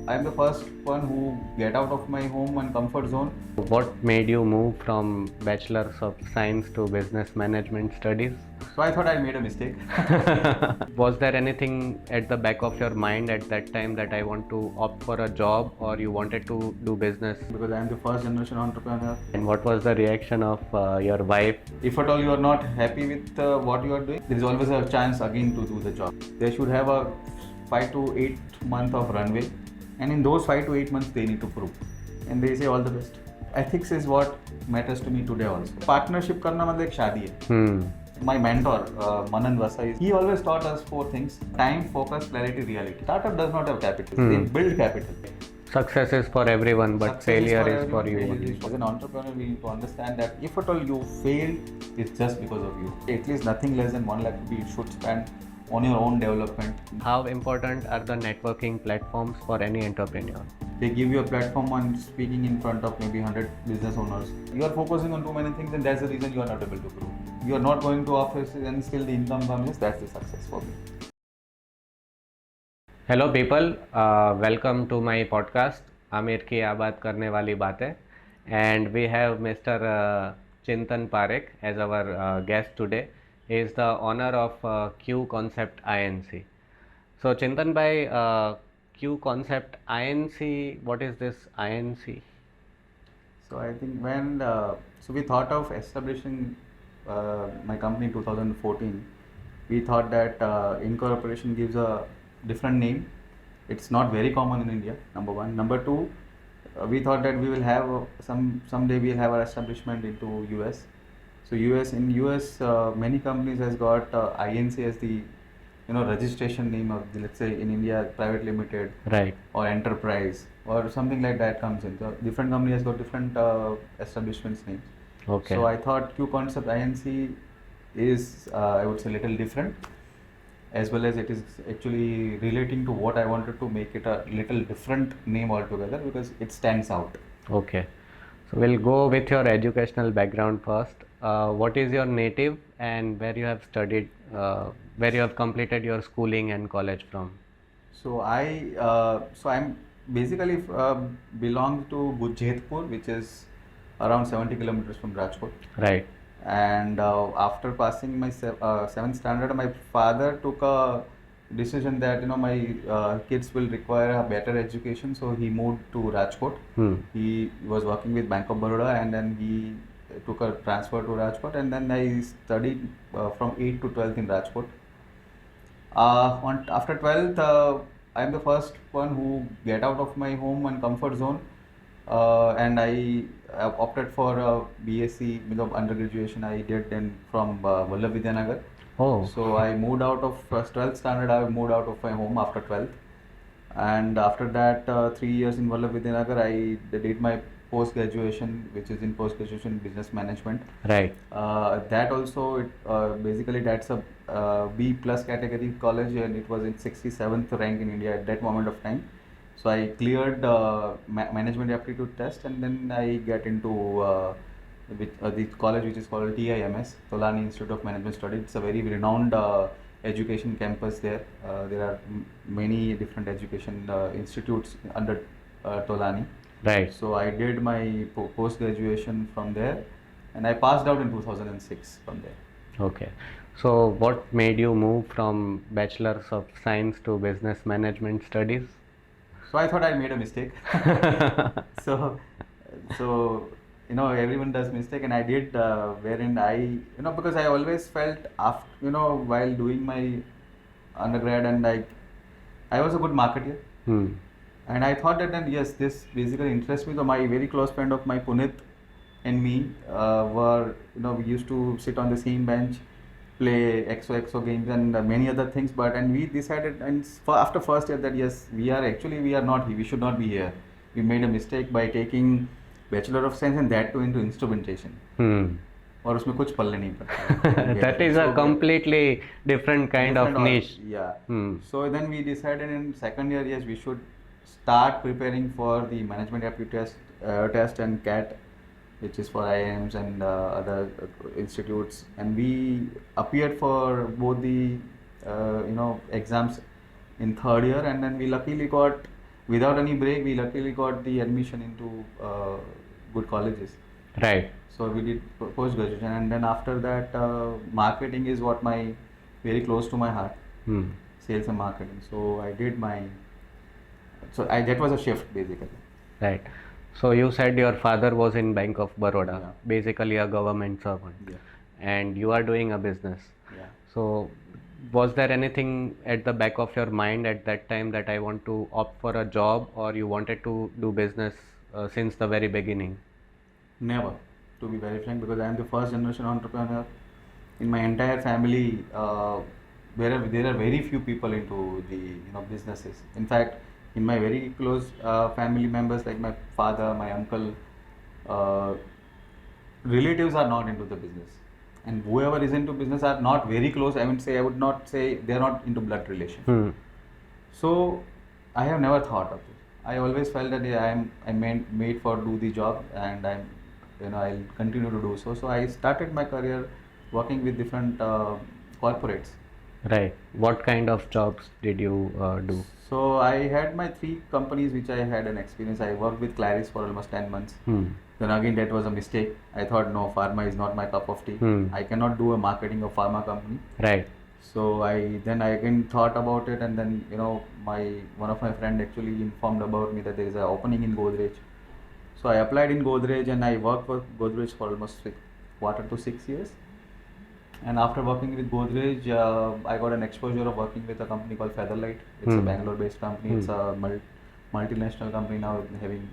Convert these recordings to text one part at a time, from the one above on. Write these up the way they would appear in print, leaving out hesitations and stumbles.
I'm the first one who get out of my home and comfort zone. What made you move from Bachelor's of Science to Business Management Studies? So I thought I made a mistake. Was there anything at the back of your mind at that time that I want to opt for a job or you wanted to do business? Because I'm the first generation entrepreneur. And what was the reaction of your wife? If at all you are not happy with what you are doing, there is always a chance again to do the job. They should have a 5 to 8 month of runway, and in those 5 to 8 months they need to prove. And they say all the best. Ethics is what matters to me today also. Partnership करना मतलब एक शादी है. My mentor, Manan Vasai, he always taught us 4 things: time, focus, clarity, reality. Startup does not have capital. They build capital. Success is for everyone, but Success failure is for everyone, you failure only. is- As an entrepreneur, we need to understand that if at all you fail, it's just because of you. At least nothing less than 1 lakh you should spend on your own development. How important are the networking platforms for any entrepreneur? They give you a platform on speaking in front of maybe 100 business owners. You are focusing on too many things, and that's the reason you are not able to grow. You are not going to offices and still the income comes. That's the success for me. Hello people, welcome to my podcast Aamir की आबाद करने वाली बातें. And we have mister Chintan Parekh as our guest today. He is the owner of Q concept INC. So Chintan bhai, Q concept INC, what is this INC? So I think when so we thought of establishing my company in 2014. We thought that incorporation gives a different name. It's not very common in India. Number one. Number two, we thought that we will have someday we'll have our establishment into US. So in US many companies has got INC as the registration name of the, let's say in India private limited, Right. or enterprise or something like that comes in. So different company has got different establishments names. Okay. So I thought Q concept INC is I would say little different, as well as it is actually relating to what I wanted to make it a little different name altogether because it stands out. Okay. So we'll go with your educational background first. What is your native and where you have studied, where you have completed your schooling and college from? So I'm basically belong to Bujhetpur, which is around 70 kilometers from Rajkot. Right. And after passing my 7th standard, my father took a decision that my kids will require a better education, so he moved to Rajkot. He was working with Bank of Baroda, and then he took a transfer to Rajkot, and then I studied from 8th to 12th in Rajkot. After 12th, I am the first one who get out of my home and comfort zone, and I opted for a BSc undergraduation. I did then from Vallabh Oh. So I moved out of 12th standard. I moved out of my home after 12th, and after that 3 years in Vallabh I did my post graduation, which is in post graduation business management. Right. That also basically that's a B plus category college, and it was in 67th rank in India at that moment of time. So I cleared management aptitude test, and then I get into the college which is called TIMS, Tolani Institute of Management Studies. It's a very renowned education campus there. There are many different education institutes under Tolani. Right. So I did my post graduation from there, and I passed out in 2006 from there. Okay. So what made you move from Bachelor's of Science to Business Management Studies? So I thought I made a mistake. so everyone does mistake, and I did, wherein I because I always felt after while doing my undergrad, and I was a good marketer. And I thought that then yes, this basically interests me. So my very close friend of my Punit and me were we used to sit on the same bench, play XOXO games and many other things. And we decided, and after first year, that yes, we are not here. We should not be here. We made a mistake by taking Bachelor of Science, and that too into instrumentation. और उसमें कुछ पल्ले नहीं पड़ता. That is a completely different kind of niche. Yeah. So then we decided in second year, yes, we should start preparing for the management aptitude test and CAT, which is for IIMs and other institutes. And we appeared for both the exams in third year, and then we luckily got without any break, we luckily got the admission into good colleges. Right. So we did post graduation, and then after that, marketing is what my very close to my heart, sales and marketing. So I did my, that was a shift basically. Right. So you said your father was in Bank of Baroda, Yeah. basically a government servant, Yeah. and you are doing a business. Yeah. So was there anything at the back of your mind at that time that I want to opt for a job, or you wanted to do business since the very beginning? Never, to be very frank, because I am the first generation entrepreneur in my entire family. There are very few people into the businesses. In fact, in my very close family members like my father, my uncle, uh, relatives are not into the business, and whoever is into business are not very close. I would not say they are not into blood relation. So I have never thought of it. I always felt that yeah, I made for do the job, and I'll continue to do so. So I started my career working with different corporates. Right. What kind of jobs did you do? So I had my 3 companies which I had an experience. I worked with Claris for almost 10 months. Then again that was a mistake. I thought no, pharma is not my cup of tea. I cannot do a marketing of pharma company. Right. So I again thought about it, and then one of my friend actually informed about me that there is an opening in Godrej. So I applied in Godrej, and I worked for Godrej for almost 4 to 6 years. And after working with Godrej, I got an exposure of working with a company called Featherlight. It's a Bangalore-based company. It's a multinational company now having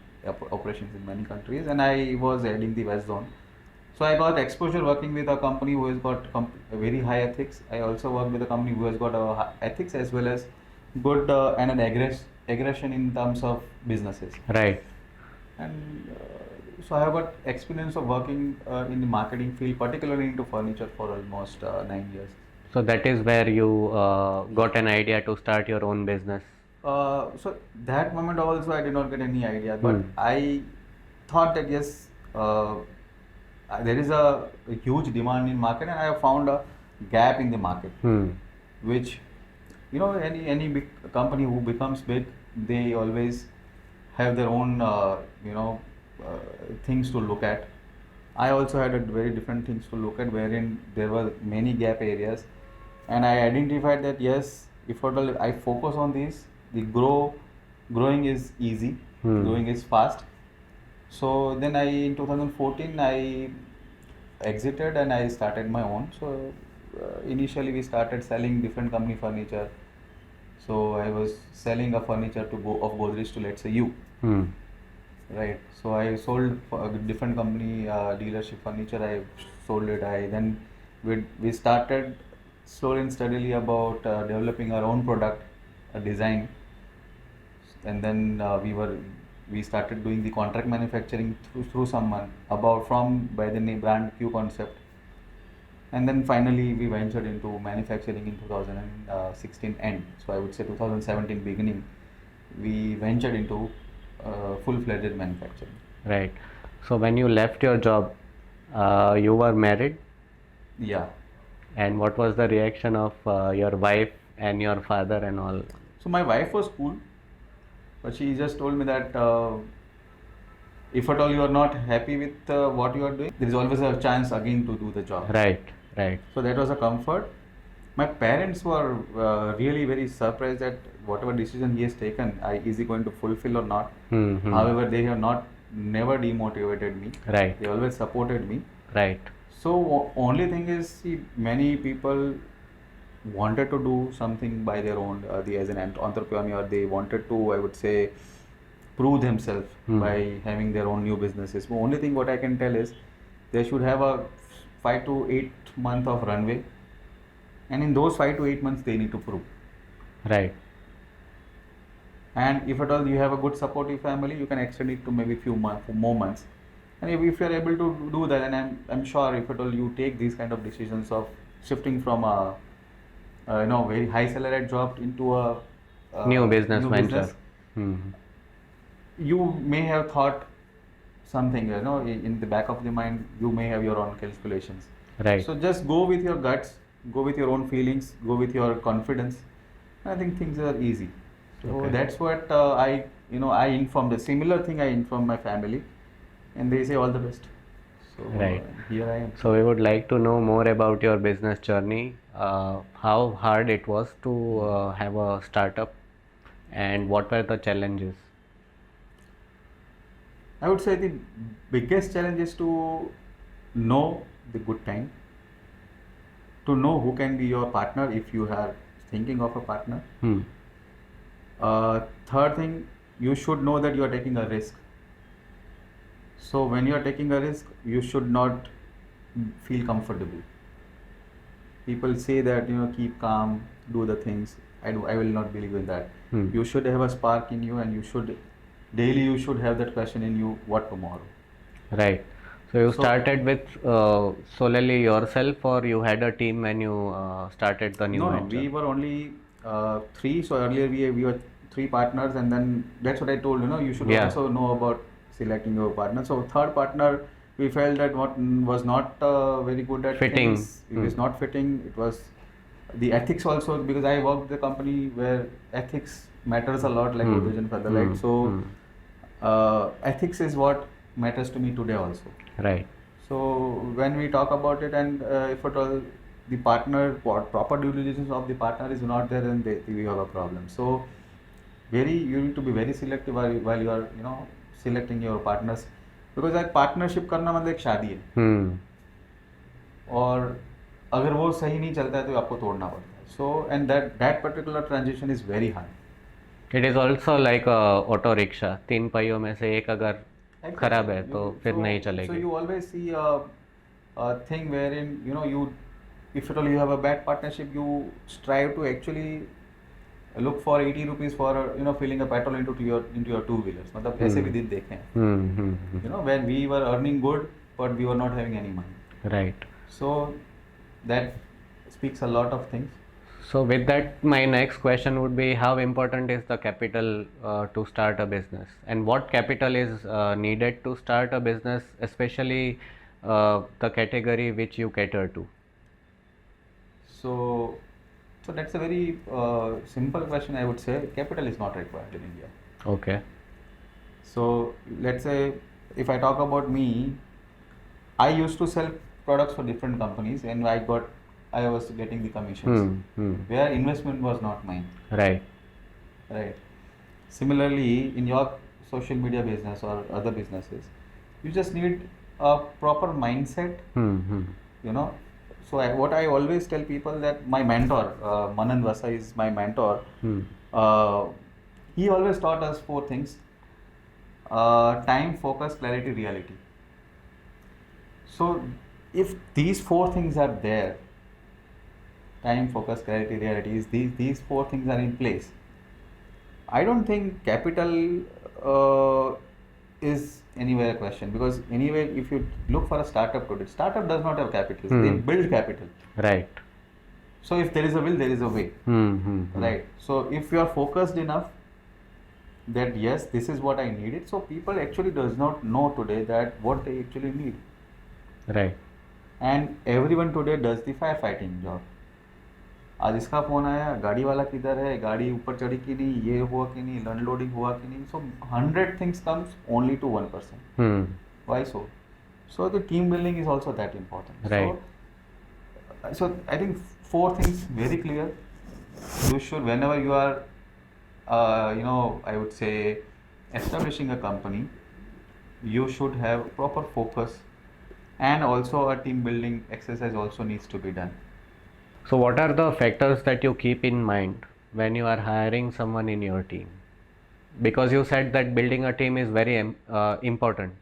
operations in many countries, and I was heading the West Zone. So I got exposure working with a company who has got very high ethics. I also worked with a company who has got ethics as well as good and an aggression in terms of businesses. Right. And so I have got experience of working in the marketing field, particularly into furniture, for almost 9 years. So that is where you got an idea to start your own business. So that moment also I did not get any idea, but I thought that yes, there is a huge demand in market, and I have found a gap in the market, which any big company who becomes big, they always have their own things to look at. I also had a very different things to look at, wherein there were many gap areas, and I identified that yes, if at all I focus on these, the growing is easy, growing is fast. So then in 2014 I exited and I started my own. So initially we started selling different company furniture. So I was selling a furniture of Godrej to, let's say, you. Right. So I sold for a different company dealership furniture. I sold it. We started slowly and steadily about developing our own product, a design, and then we started doing the contract manufacturing through someone by the name brand Q Concept, and then finally we ventured into manufacturing in 2016 end. So I would say 2017 beginning, we ventured into full-fledged manufacturing. Right. So when you left your job, you were married? Yeah. And what was the reaction of your wife and your father and all? So my wife was cool, but she just told me that if at all you are not happy with what you are doing, there is always a chance again to do the job. Right, right. So that was a comfort. My parents were really very surprised that whatever decision he has taken, is he going to fulfill or not. However, they have never demotivated me. Right. They always supported me. Right. So only thing is, see, many people wanted to do something by their own. As an entrepreneur, they wanted to, I would say, prove themselves by having their own new businesses. The only thing what I can tell is they should have a 5 to 8 month of runway, and in those 5 to 8 months they need to prove. Right. And if at all you have a good supportive family, you can extend it to maybe more months. And if you are able to do that, and I'm sure if at all you take these kind of decisions of shifting from a very high salaried job into a new business venture, you may have thought something, in the back of the mind, you may have your own calculations. Right. So just go with your guts, go with your own feelings, go with your confidence. I think things are easy. So that's what I I inform the similar thing. I inform my family, and they say all the best. So Right. here I am. So we would like to know more about your business journey, how hard it was to have a startup, and what were the challenges? I would say the biggest challenge is to know the good time, to know who can be your partner if you are thinking of a partner. Hmm. Third thing, you should know that you are taking a risk. So when you are taking a risk, you should not feel comfortable. People say that keep calm, do the things. I will not believe in that. Hmm. You should have a spark in you, and you should have that question in you. What tomorrow? Right. So you So started with solely yourself, or you had a team when you started the new no, venture? we were only three. So earlier we were three partners, and then that's what I told you should Yeah. also know about selecting your partner. So third partner, we felt that what was not very good at Fitting. things. It was not fitting. It was the ethics also, because I worked with a company where ethics matters a lot, like Hmm. Odujan Featherlight. So Hmm. ethics is what matters to me today also. Right. So when we talk about it, and if at all the partner, proper due diligence of the partner is not there, then we have a problem. So you need to be very selective while you are selecting your partners, because like partnership करना मतलब एक शादी है, Hmm. और अगर वो सही नहीं चलता है तो आपको तोड़ना पड़ता है. So and that particular transition is very hard. It is also like a auto rickshaw. तीन पहियों में से एक अगर खराब है तो फिर नहीं So चलेगी. you always see a thing wherein if at all you have a bad partnership, you strive to actually look for 80 rupees for filling a petrol into your two wheelers. मतलब ऐसे भी दिन देखे हैं. When we were earning good but we were not having any money. Right. So that speaks a lot of things. So with that, my next question would be, how important is the capital to start a business, and what capital is needed to start a business, especially the category which you cater to? So that's a very simple question. I would say capital is not required in India. Okay. So let's say if I talk about me, I used to sell products for different companies, and I was getting the commissions, where investment was not mine. Right. Right. Similarly, in your social media business or other businesses, you just need a proper mindset. So what I always tell people, that my mentor, Manan Vasa is my mentor. He always taught us four things: time, focus, clarity, reality. So if these four things are there, time, focus, clarity, reality, is these four things are in place, I don't think capital is anywhere a question, because anyway, if you look for a startup today, startup does not have capital. They build capital. Right. So if there is a will, there is a way. Right. So if you are focused enough that yes, this is what I needed, so people actually does not know today that what they actually need. Right. And everyone today does the firefighting job. आज इसका phone आया, गाड़ी वाला किधर है, गाड़ी ऊपर चढ़ी कि नहीं, ये हुआ कि नहीं, अनलोडिंग हुआ कि नहीं. So 100 things comes only to one person. Why so? So the team building is also that important. Right. So I think four things very clear. You should, whenever you are, I would say, establishing a company, you should have proper focus, and also a team building exercise also needs to be done. So what are the factors that you keep in mind when you are hiring someone in your team? Because you said that building a team is very important.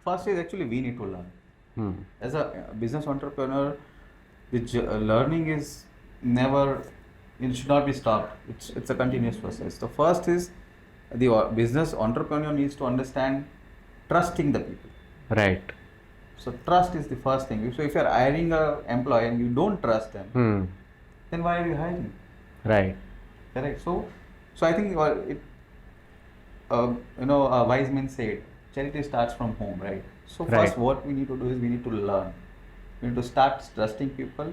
First is actually we need to learn. As a business entrepreneur, the learning is never, it should not be stopped. It's a continuous process. The first is the business entrepreneur needs to understand trusting the people. Right. So trust is the first thing. So if you are hiring an employee and you don't trust them, then why are you hiring? Right. Correct. So I think a wise man said, charity starts from home, right? So first, what we need to do is we need to learn. We need to start trusting people,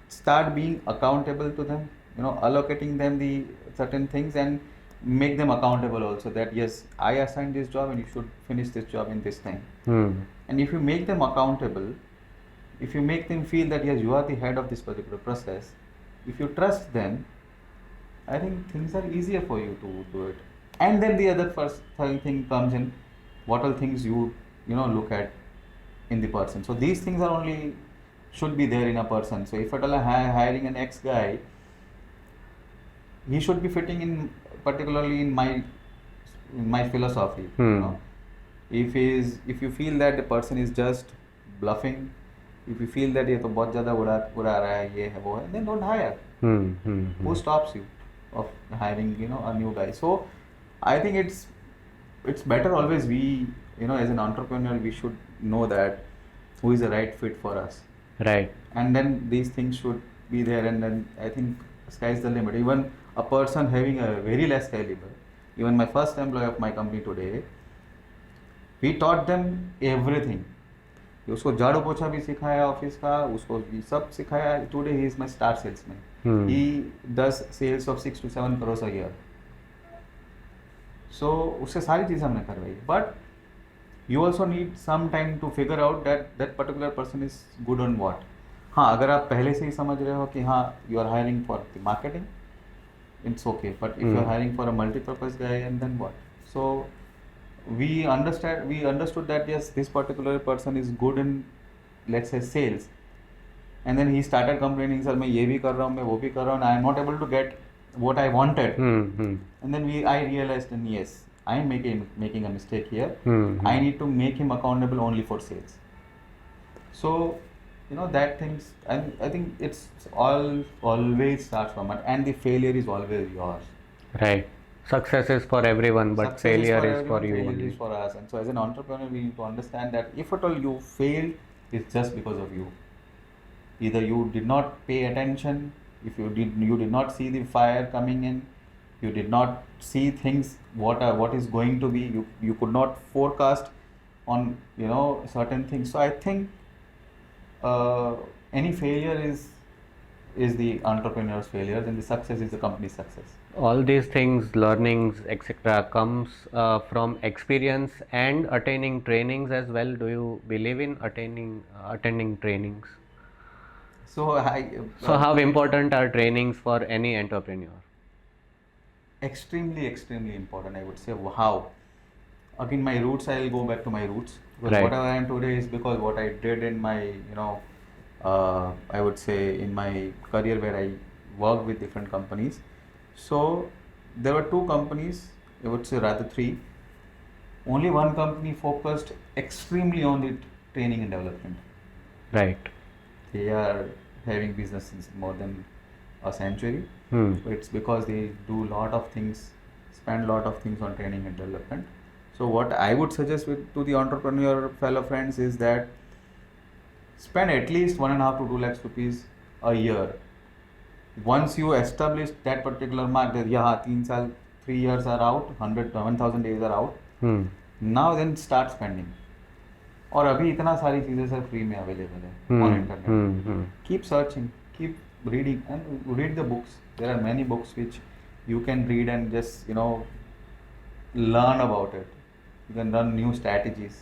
start being accountable to them, allocating them the certain things, and make them accountable also, that yes, I assigned this job and you should finish this job in this time. And if you make them accountable, if you make them feel that yes, you are the head of this particular process, if you trust them, I think things are easier for you to do it. And then the other first thing comes in, what all things you look at in the person. So these things are only should be there in a person. So if at all I'm hiring an ex guy, he should be fitting in particularly in my philosophy. If you feel that the person is just bluffing, if you feel that ये तो बहुत ज़्यादा उड़ा रहा है, ये है वो है, then don't hire. Who stops you of hiring a new guy? So I think it's better always we as an entrepreneur we should know that who is the right fit for us. Right. And then these things should be there, and then I think sky's the limit. Even a person having a very less caliber, even my first employee of my company today, we taught them everything. उसको झाड़ू पोछा भी सिखाया office का, उसको भी सब सिखाया. Today he is my star salesman. He does sales of 6 to 7 crores a year. So उससे सारी चीज़ हमने करवाई. But you also need some time to figure out that particular person is good on what. हाँ, अगर आप पहले से ही समझ रहे हो कि हाँ you are hiring for the marketing, it's okay. But if you are hiring for a multi-purpose guy, and then what? So we understood that yes, this particular person is good in, let's say, sales, and then he started complaining, sir मैं ये भी कर रहा हूँ, मैं वो भी कर रहा हूँ, I am not able to get what I wanted. And then I realized, and yes, I am making a mistake here. I need to make him accountable only for sales. So that things, and I think it's always starts from it, and the failure is always yours. Right. Success is for everyone, but Success failure is everyone, for you failure only. is for us. And so as an entrepreneur, we need to understand that if at all you fail, it's just because of you. Either you did not pay attention, if you did not see the fire coming in, you did not see things what is going to be, you could not forecast on certain things. So I think any failure is the entrepreneur's failure, and the success is the company's success. All these things, learnings, etc., comes from experience and attaining trainings as well. Do you believe in attending trainings? So how important are trainings for any entrepreneur? Extremely important, I would say. How? Again, my roots, I'll go back to my roots. Because Right. whatever I am today is because what I did in my, I would say in my career where I worked with different companies. So there were 2 companies, I would say rather 3. Only one company focused extremely on the training and development. Right. They are having businesses more than a century. It's because they do lot of things, spend lot of things on training and development. So what I would suggest to the entrepreneur fellow friends is that spend at least 1.5 to 2 lakhs rupees a year. Once you establish that particular mark that 3 years are out, 1,000 days are out, now then start spending. और अभी इतना सारी चीज़ें sir free में available है on internet. Keep searching, keep reading, and read the books. There are many books which you can read and just learn about it. You can learn new strategies.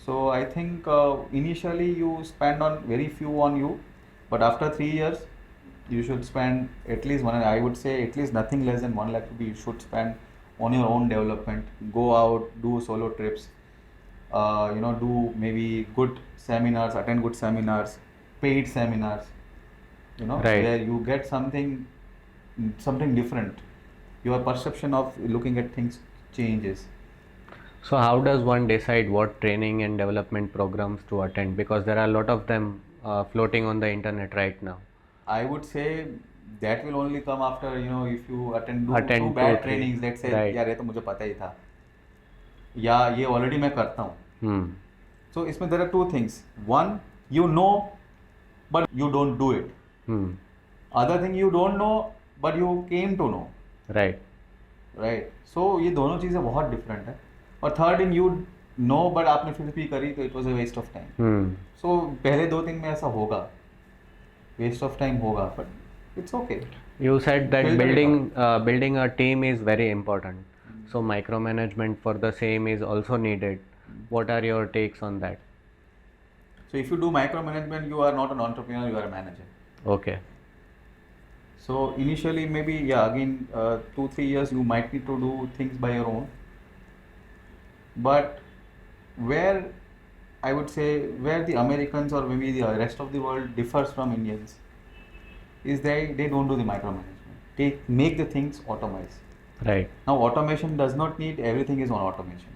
So I think initially you spend on very few on you, but after 3 years you should spend at least I would say at least nothing less than 1 lakh rupees you should spend on your own development. Go out, do solo trips, do maybe good seminars, attend good seminars, paid seminars, Right. where you get something different. Your perception of looking at things changes. So how does one decide what training and development programs to attend? Because there are a lot of them floating on the internet right now. I would say that will only come after if you attend 2 Attend 2 bad or 3. trainings. Let's say Right. यार ये तो मुझे पता ही था, या ये already मैं करता हूँ. So इसमें there are 2 things. One, you know, but you don't do it. Other thing, you don't know, but you came to know. Right. So ये दोनों चीज़ें बहुत different है. और third thing, you know, but आपने फिर भी करी तो it was a waste of time. So पहले 2 दिन में ऐसा होगा, waste of time होगा, but it's okay. You said that filter it out. building a team is very important. So micromanagement for the same is also needed. What are your takes on that? So if you do micromanagement, you are not an entrepreneur, you are a manager. Okay. So initially, maybe, yeah, again, 2 3 years you might need to do things by your own. But where I would say where the Americans or maybe the rest of the world differs from Indians is they don't do the micromanagement. They make the things automized. Right. Now automation does not need everything is on automation.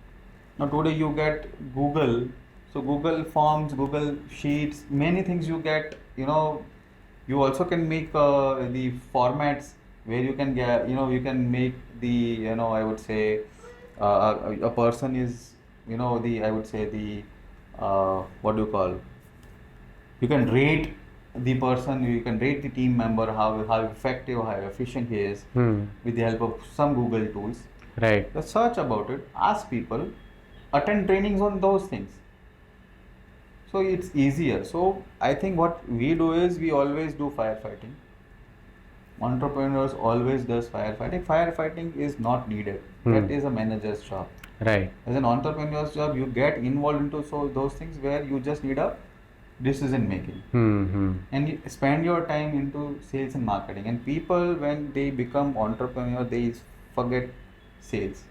Now today you get Google, so Google Forms, Google Sheets, many things you get. You also can make the formats where you can get, you can make the, I would say, a person is, the, I would say, the, what do you call, you can rate the person, you can rate the team member, how effective, how efficient he is, with the help of some Google tools. Right. Just search about it, ask people, attend trainings on those things. So it's easier. So I think what we do is we always do firefighting. Entrepreneurs always does firefighting. Firefighting is not needed. That is a manager's job. Right. As an entrepreneur's job, you get involved into those things where you just need a decision making. And you spend your time into sales and marketing. And people, when they become entrepreneur, they forget sales.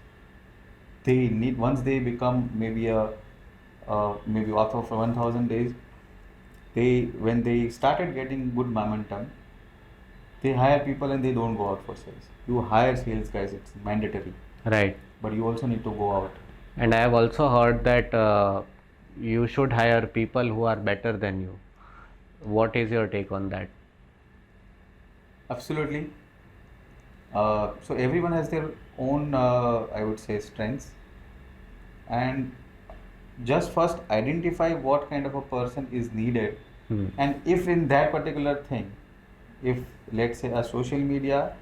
They need, once they become maybe maybe after 1,000 days, when they started getting good momentum, they hire people and they don't go out for sales. You hire sales guys, it's mandatory. Right. But you also need to go out. And I have also heard that you should hire people who are better than you. What is your take on that? Absolutely. So everyone has their own, I would say, strengths. And just first identify what kind of a person is needed. And if in that particular thing, if let's say a social media,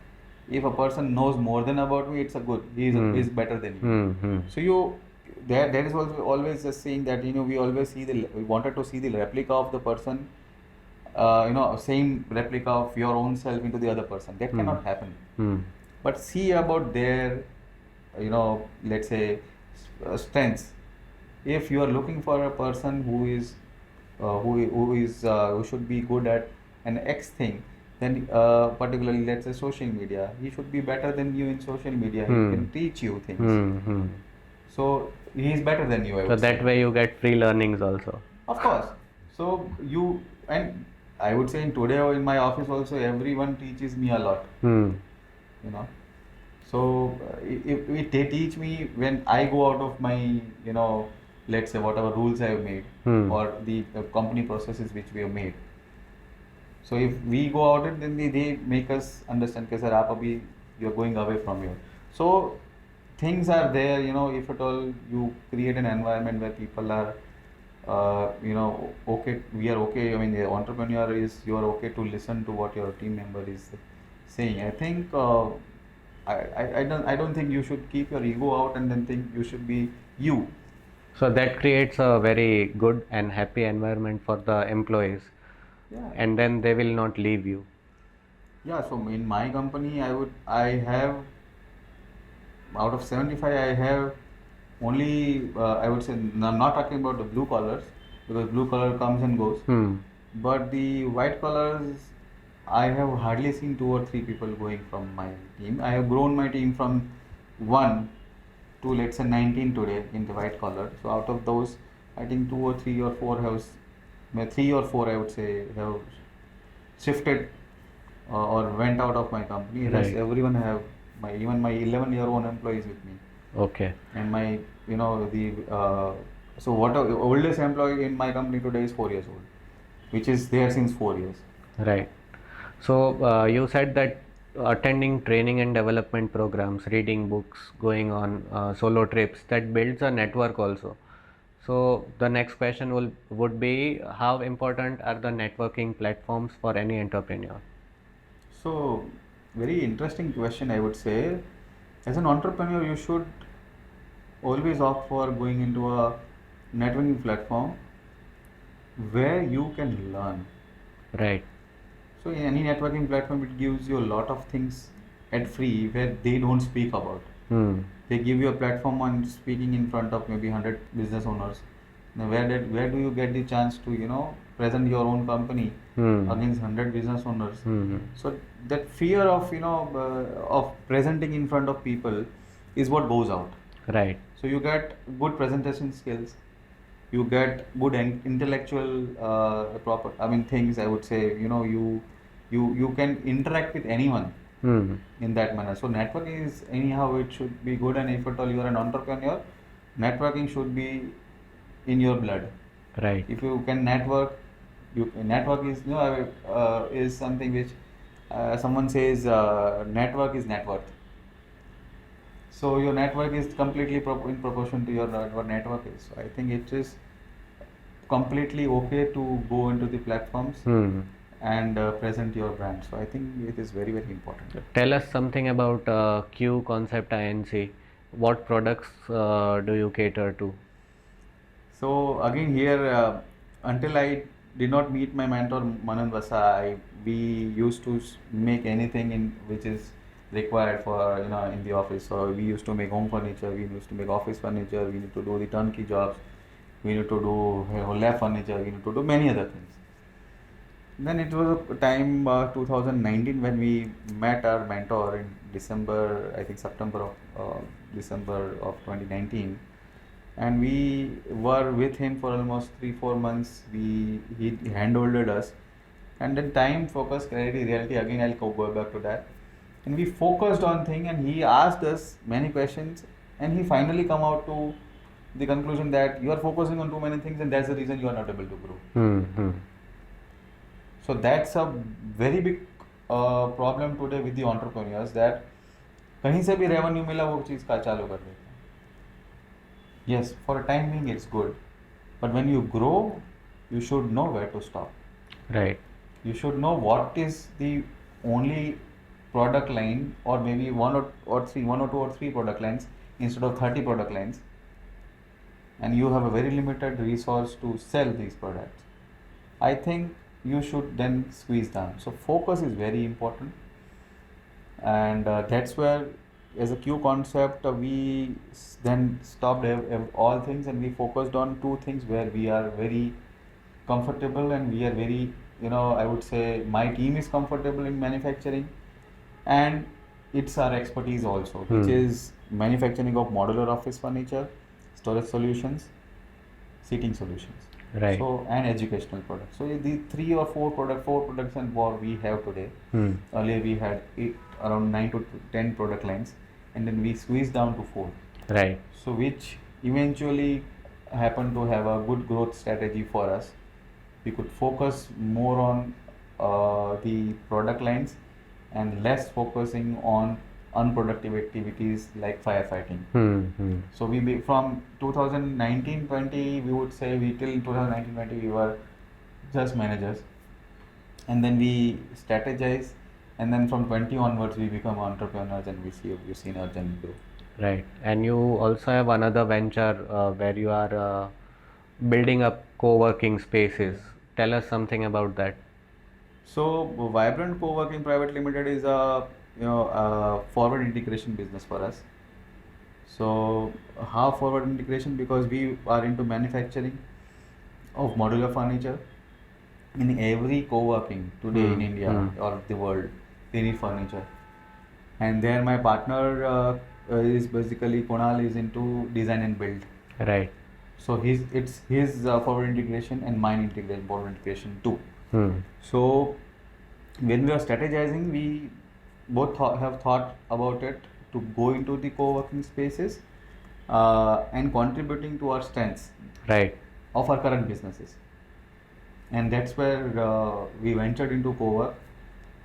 if a person knows more than about me, it's a good, he's better than you. So there is also always a saying that, we always we wanted to see the replica of the person, same replica of your own self into the other person. That cannot happen. But see about their, let's say, strengths. If you are looking for a person who should be good at an X thing, then particularly let's say social media, he should be better than you in social media. He can teach you things. So he is better than you, I So would that say. way you get free learnings also. Of course. So and I would say in today or in my office also, everyone teaches me a lot. You know. So if they teach me when I go out of my, let's say whatever rules I have made, or the company processes which we have made. So if we go out and then they make us understand that, sir, you're going away from here. So things are there, if at all you create an environment where people are, okay, we are okay. I mean, the entrepreneur is, you are okay to listen to what your team member is saying. I think I don't think you should keep your ego out and then think you should be you. So that creates a very good and happy environment for the employees. Yeah. And then they will not leave you. Yeah, so in my company, I have, out of 75, I have only, I would say, I'm not talking about the blue collars, because blue collar comes and goes. But the white collars, I have hardly seen 2 or 3 people going from my team. I have grown my team from 1 to, let's say, 19 today in the white collar. So out of those, I think 2 or 3 or 4 have, 3 or 4 I would say, have shifted or went out of my company. Rest Right. everyone have even my 11-year-old employees with me. Okay. And my, so what oldest employee in my company today is 4 years old, which is there since 4 years. Right. So you said that attending training and development programs, reading books, going on solo trips, that builds a network also. So the next question would be, how important are the networking platforms for any entrepreneur? So very interesting question, I would say. As an entrepreneur, you should always opt for going into a networking platform where you can learn. Right. So in any networking platform, it gives you a lot of things at free where they don't speak about. They give you a platform on speaking in front of maybe 100 business owners. Now where do you get the chance to present your own company against 100 business owners? So that fear of of presenting in front of people is what goes out. Right. So you get good presentation skills, you get good intellectual proper things. I would say you can interact with anyone in that manner. So networking is anyhow it should be good, and if at all you are an entrepreneur, networking should be in your blood. Right. If you can network, network is is something which someone says network is net worth. So your network is completely in proportion to your network is. So I think it is completely okay to go into the platforms and present your brand. So I think it is very, very important. Tell us something about Q Concept INC. What products do you cater to? So again here, until I did not meet my mentor Manan Vasa, we used to make anything in which is required for in the office. So we used to make home furniture, we used to make office furniture, we need to do the turnkey jobs, we need to do lab furniture, we need to do many other things. Then it was a time 2019 when we met our mentor in December, I think December of 2019, and we were with him for almost 3-4 months. He handholded us, and then time, focus, clarity, reality. Again, I'll go back to that. And we focused on thing, and he asked us many questions, and he finally come out to the conclusion that you are focusing on too many things, and that's the reason you are not able to grow. So that's a very big problem today with the entrepreneurs, that कहीं से भी revenue मिला वो चीज़ का चालू कर देते हैं. Yes, for a time being it's good, but when you grow, you should know where to stop. Right. You should know what is the only product line, or maybe one or two or three product lines instead of 30 product lines, and you have a very limited resource to sell these products. I think you should then squeeze down. So focus is very important, and that's where, as a Q concept, we then stopped all things, and we focused on two things where we are very comfortable, and we are very, I would say my team is comfortable in manufacturing, and it's our expertise also, which is manufacturing of modular office furniture, storage solutions, seating solutions. Right. So and educational products. So the four products and what we have today. Earlier we had around 9 to 10 product lines, and then we squeezed down to 4. Right. So which eventually happened to have a good growth strategy for us. We could focus more on the product lines and less focusing on unproductive activities like firefighting. So we from 2019-20, we would say till 2019-20 we were just managers, and then we strategize, and then from 20 onwards we become entrepreneurs, and we've seen our journey grow. Right. And you also have another venture where you are building up co-working spaces. Tell us something about that. So Vibrant Co-working Private Limited is a forward integration business for us. So how forward integration? Because we are into manufacturing of modular furniture. In every co-working today in India or the world, they need furniture. And there my partner is basically Kunal, is into design and build. Right. So it's his forward integration and mine forward integration too. So when we are strategizing, we both have thought about it to go into the co-working spaces and contributing to our strengths, Right. of our current businesses. And that's where we ventured into co-work,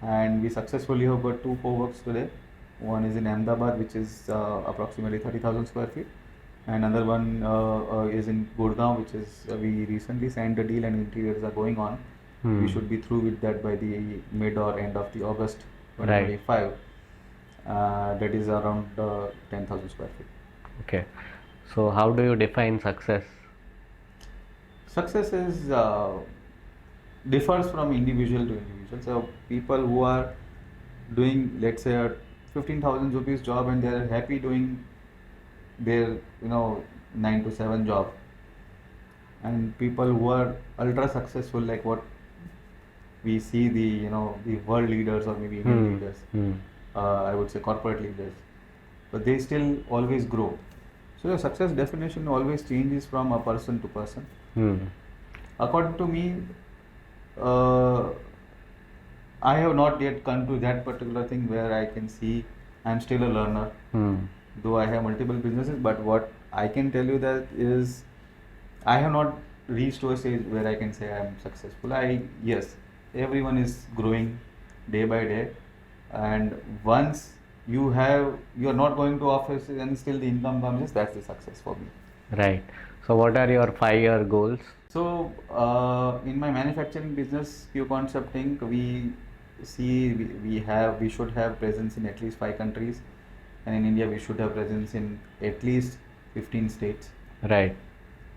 and we successfully have got 2 co-works today. One is in Ahmedabad, which is approximately 30,000 square feet. Another one is in Gurgaon, which is we recently signed a deal, and interiors are going on. We should be through with that by the mid or end of the August 2025. That is around 10,000 square feet. Okay. So how do you define success? Success is differs from individual to individual. So people who are doing, let's say, a 15,000 rupees job and they are happy doing their 9 to 7 job, and people who are ultra successful, like what we see the the world leaders or maybe Indian leaders, I would say corporate leaders, but they still always grow. So your success definition always changes from a person to person. According to me, uh, I have not yet come to that particular thing where I can see I'm still a learner, though I have multiple businesses. But what I can tell you that is, I have not reached to a stage where I can say I am successful. Yes, everyone is growing day by day, and once you are not going to office and still the income comes, that's the success for me. Right. So what are your 5-year goals? So in my manufacturing business, Q Concept Inc., we should have presence in at least 5 countries, and in India we should have presence in at least 15 states. Right.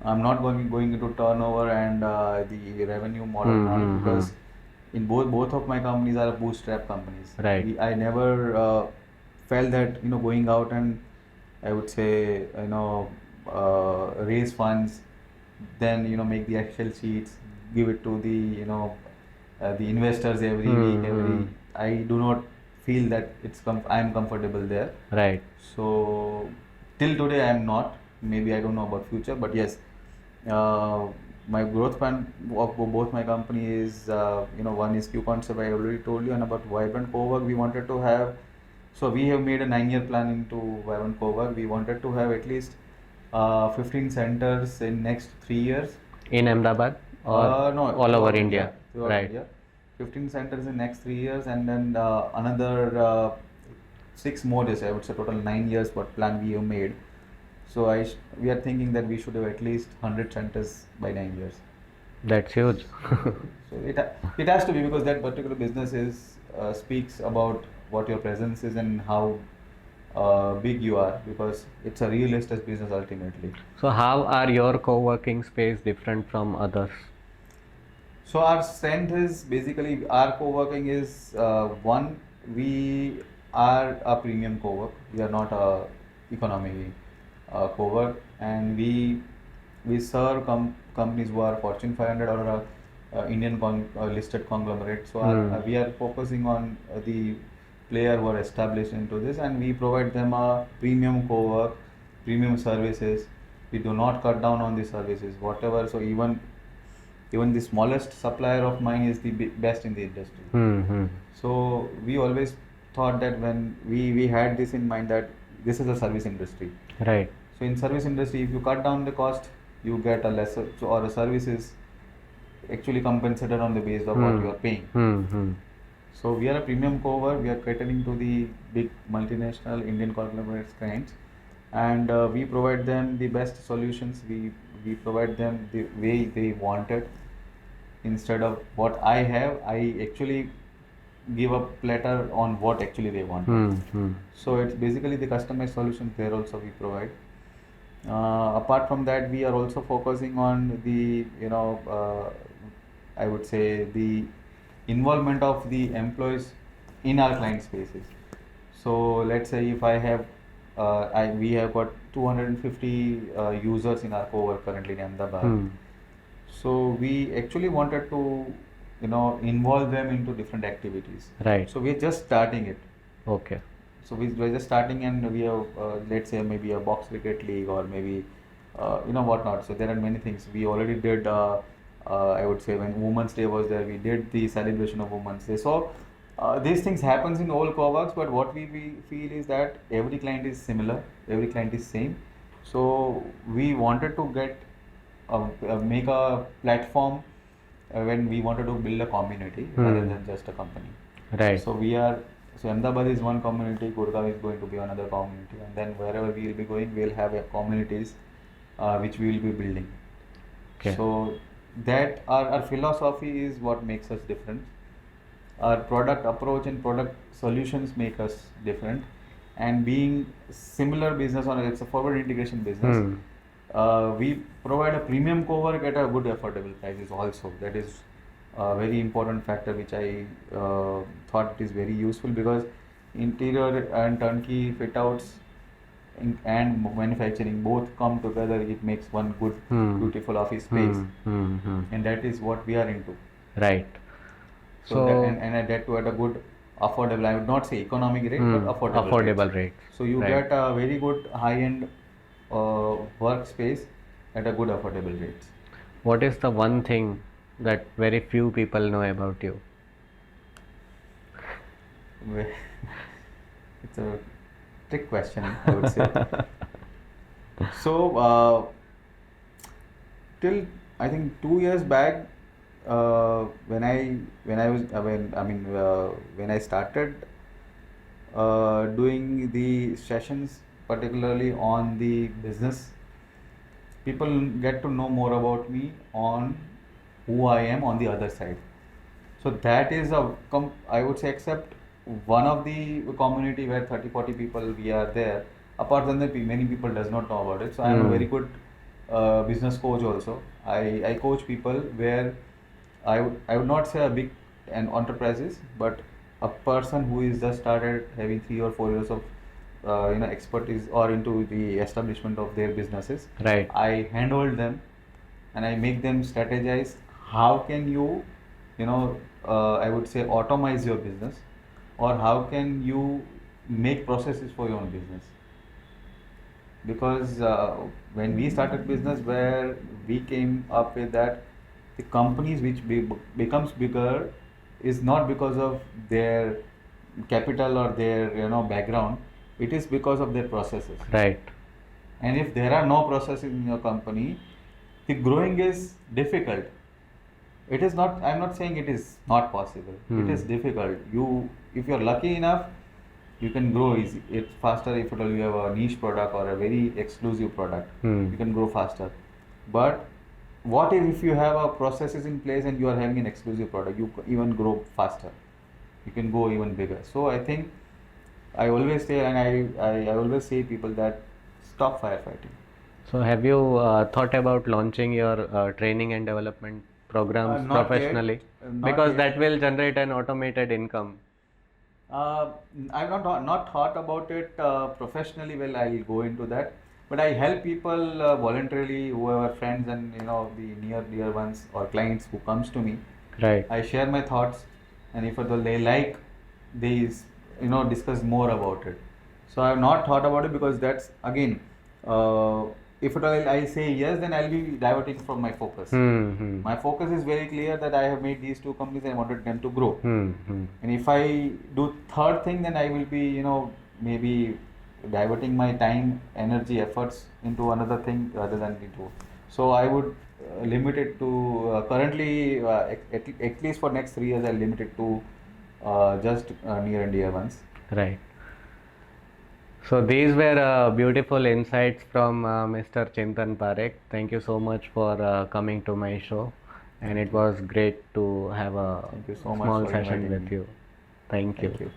I'm not going into turnover and the revenue model now, because in both of my companies are bootstrap companies. Right. I never felt that going out and, I would say, raise funds, then make the Excel sheets, give it to the investors every week. I do not feel that I am comfortable there. Right. So till today I am not. Maybe I don't know about future, but yes, my growth plan of both my company is, one is Q Concept, I already told you, and about Vibrant Cowork we wanted to have. So we have made a 9-year plan into Vibrant Cowork. We wanted to have at least 15 centers in next 3 years. In Ahmedabad or No, all over India? throughout Right. India. 15 centers in next 3 years, and then another 6 more years. I would say total 9 years what plan we have made. So we are thinking that we should have at least 100 centers by 9 years. That's huge. So it has to be, because that particular business speaks about what your presence is and how big you are, because it's a real estate business ultimately. So how are your co-working space different from others? So our strength is basically, our co-working is one, we are a premium co-work. We are not a economy co-work, and we serve companies who are Fortune 500 or Indian listed conglomerate. So we are focusing on the player who are established into this, and we provide them a premium co-work, premium services. We do not cut down on the services, whatever. So even the smallest supplier of mine is the best in the industry. So we always thought that when we had this in mind, that this is a service industry. Right. So in service industry, if you cut down the cost, you get a lesser, or a service is actually compensated on the basis of what you are paying. So we are a premium cover. We are catering to the big multinational Indian conglomerates clients, and we provide them the best solutions. We provide them the way they want it. Instead of what I have, I actually give a platter on what actually they want. So it's basically the customized solutions there also we provide. Apart from that, we are also focusing on the I would say the involvement of the employees in our client spaces. So let's say if I have we have got 250 users in our cowork currently in Ahmedabad. So we actually wanted to involve them into different activities. Right. So we're just starting it. Okay. So we're just starting, and we have let's say maybe a box cricket league, or maybe whatnot. So there are many things we already did. I would say when Women's Day was there, we did the celebration of Women's Day. So these things happens in all co-works, but what we feel is that every client is similar, every client is same. So we wanted to make a platform when we wanted to build a community rather than just a company. Right. So Ahmedabad is one community, Gurgaon is going to be another community, and then wherever we will be going, we'll have communities which we will be building. Okay. So that our philosophy is what makes us different. Our product approach and product solutions make us different, and being similar business it's a forward integration business. We provide a premium cowork at a good affordable prices also. That is a very important factor which I thought it is very useful, because interior and turnkey fit outs and manufacturing both come together, it makes one good beautiful office space, and that is what we are into. Right. So that, and that too at a good affordable, I would not say economic rate, but affordable rate. So you Right. get a very good high-end workspace at a good affordable rates. What is the one thing that very few people know about you? It's a trick question, I would say. So till I think 2 years back, when I was when I started doing the sessions, particularly on the business, people get to know more about me on who I am on the other side. So that is I would say, except one of the community where 30-40 people we are there. Apart from that, many people does not know about it. So I am a very good business coach also. I coach people where I would not say a big and enterprises, but a person who is just started having 3 or 4 years of expertise or into the establishment of their businesses. Right. I handhold them and I make them strategize how can you, I would say, automize your business, or how can you make processes for your own business. Because when we started business, where we came up with that, the companies which becomes bigger is not because of their capital or their background. It is because of their processes. Right. And if there are no processes in your company, the growing is difficult. It is not, I'm not saying it is not possible. It is difficult. If you're lucky enough, you can grow easy. It's faster if at all you have a niche product or a very exclusive product. You can grow faster. But what if you have a processes in place and you are having an exclusive product? You even grow faster. You can go even bigger. So I think I always say, and I always say people that stop firefighting. So have you thought about launching your training and development programs Not professionally? yet. Not Because yet. that will generate an automated income. I've not thought about it professionally. Well, I'll go into that. But I help people voluntarily, whoever friends and the near dear ones or clients who comes to me. Right. I share my thoughts, and if at all they like, they discuss more about it. So I have not thought about it, because that's again, if at all I say yes, then I'll be diverting from my focus. My focus is very clear that I have made these two companies and I wanted them to grow. And if I do third thing, then I will be maybe diverting my time, energy, efforts into another thing rather than into. So I would limit it to currently at least for next 3 years I'll limit it to just near and dear ones. Right. So these were beautiful insights from Mr. Chintan Parekh. Thank you so much for coming to my show, and it was great to have a Thank you so much small for session inviting with me. you. Thank you. Thank you.